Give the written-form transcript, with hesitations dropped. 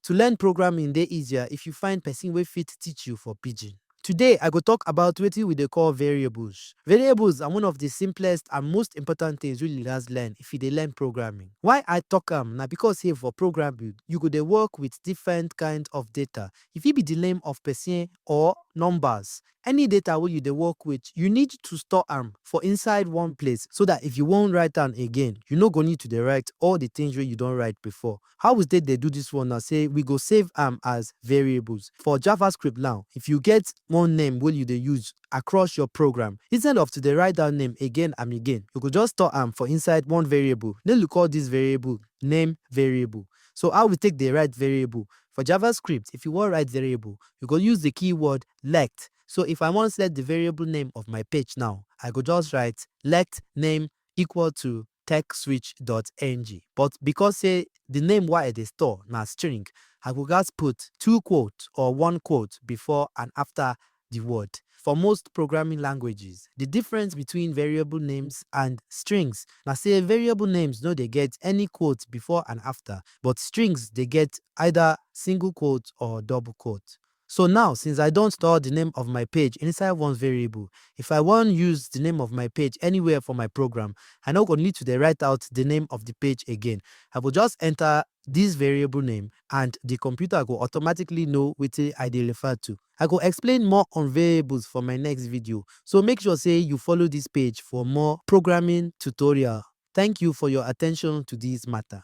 To learn programming dey easier if you find person wey fit teach you for pidgin. Today, I go talk about wetin we dey call variables. Variables are one of the simplest and most important things wey you gats learn if you dey learn programming. Why I talk am na because say for programming, you go dey work with different kind of data. E fit be the name of person or numbers. Any data wey you dey work with, you need to store am for inside one place so that if you wan write am again, you no go need to dey write all the things wey you don write before. How we take dey do this one na say we go save am as variables. For JavaScript now, if you get one name wey you dey use across your program, instead of to dey write that name again and again, you go just store am for inside one variable. Then you call this variable name variable. So how we take dey write variable? For JavaScript, if you wan write variable, you go use the keyword let. So if I wan set the variable name of my page now, I go just write let name equal to techswitch.ng. But because say the name wey I dey store na string, I go gats put two quotes or one quote before and after the word. For most programming languages, the difference between variable names and strings na say variable names no dey get any quote before and after, but strings dey get either single quote or double quote. So now, since I don't store the name of my page inside one variable, if I wan use the name of my page anywhere for my program, I no go need to dey write out the name of the page again. I go just enter this variable name and the computer go automatically know wetin I dey refer to. I go explain more on variables for my next video, so make sure say you follow this page for more programming tutorial. Thank you for your attention to this matter.